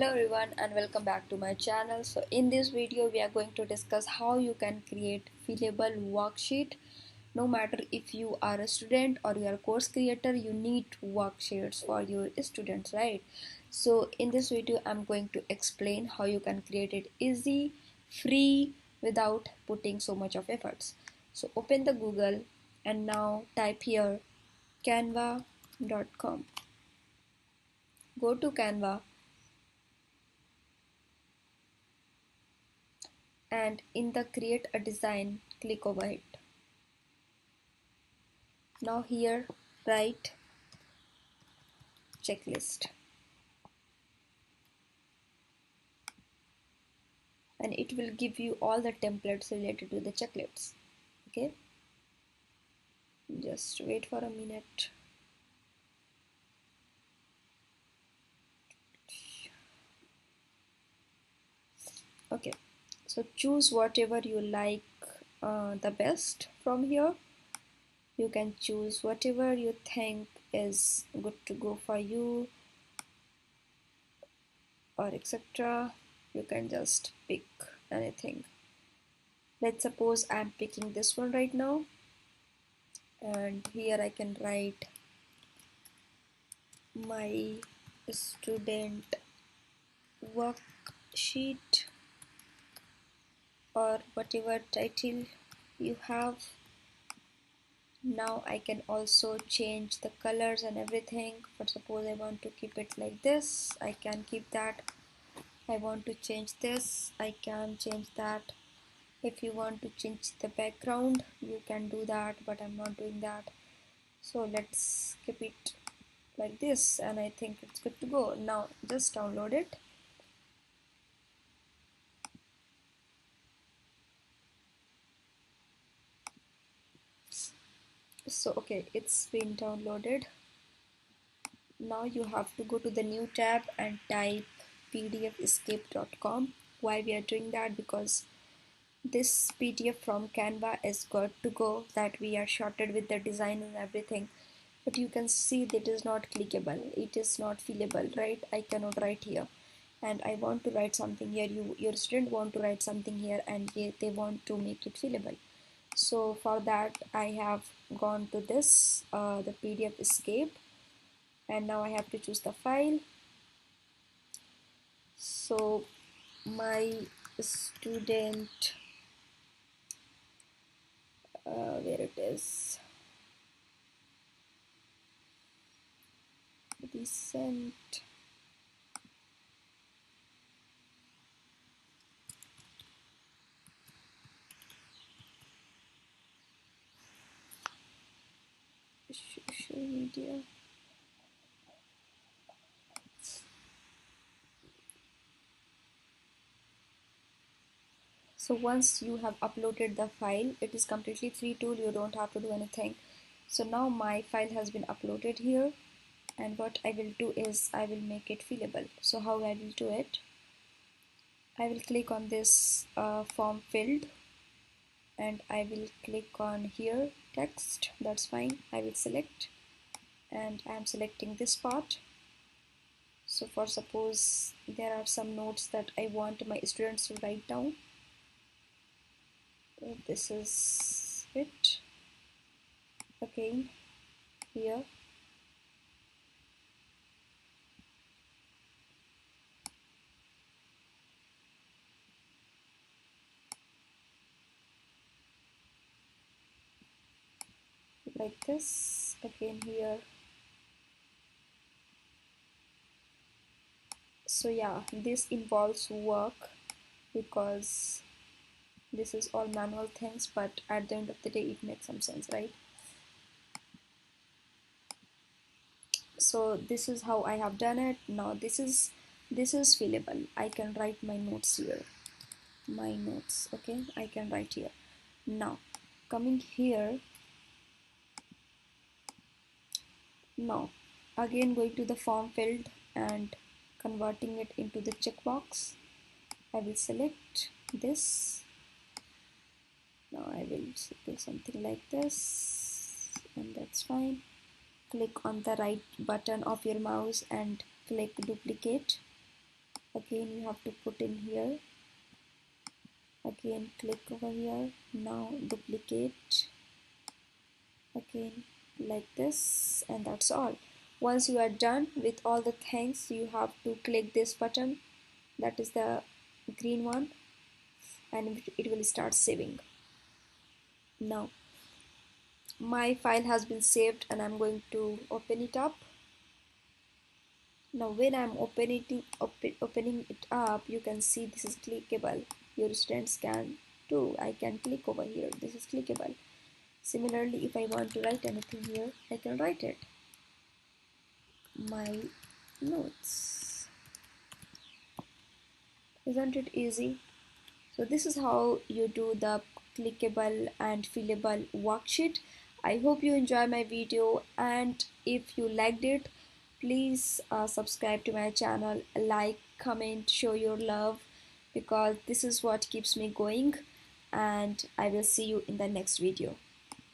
Hello everyone and welcome back to my channel. So in this video we are going to discuss how you can create fillable worksheet. No matter if you are a student or you are a course creator, you need worksheets for your students, right? So in this video I'm going to explain how you can create it easy, free, without putting so much of efforts. So open the Google and now type here canva.com. Go to Canva and in the create a design click over it. Now here write checklist and it will give you all the templates related to the checklists. Okay, just wait for a minute. Okay, so choose whatever you like the best from here. You can choose whatever you think is good to go for you or etc. You can just pick anything. Let's suppose I'm picking this one right now, and here I can write my student worksheet or whatever title you have. Now I can also change the colors and everything. For suppose I want to keep it like this, I can keep that. I want to change this, I can change that. If you want to change the background, you can do that, but I'm not doing that. So let's keep it like this, and I think it's good to go. Now just download it. So okay, it's been downloaded. Now you have to go to the new tab and type pdfescape.com. Why we are doing that? Because this PDF from Canva is good to go, that we are sorted with the design and everything, but you can see that it is not clickable, it is not fillable, right? I cannot write here, and I want to write something here. Your student want to write something here, and they want to make it fillable. So for that I have gone to this the PDF escape, and now I have to choose the file. So my student, where it is, recent social media. So once you have uploaded the file, it is completely free tool, you don't have to do anything. So now my file has been uploaded here, and what I will do is I will make it fillable. So how I will do it, I will click on this form filled, and I will click on here text, that's fine. I will select, and I am selecting this part. So for suppose there are some notes that I want my students to write down. This is it. Again here, like this, again here. So yeah, this involves work because this is all manual things, but at the end of the day it makes some sense, right? So this is how I have done it. Now this is fillable. I can write my notes here, my notes. Okay, I can write here. Now coming here, now again going to the form filled and converting it into the checkbox. I will select this. Now I will do something like this, and that's fine. Click on the right button of your mouse and click duplicate. Again you have to put in here, again click over here, now duplicate, again like this, and that's all. Once you are done with all the things, you have to click this button, that is the green one, and it will start saving. Now my file has been saved and I'm going to open it up. Now when I'm opening it up, you can see this is clickable. Your students can too. I can click over here. This is clickable. Similarly, if I want to write anything here, I can write it. My notes. Isn't it easy? So this is how you do the clickable and fillable worksheet. I hope you enjoy my video, and if you liked it, please subscribe to my channel, like, comment, show your love, because this is what keeps me going, and I will see you in the next video.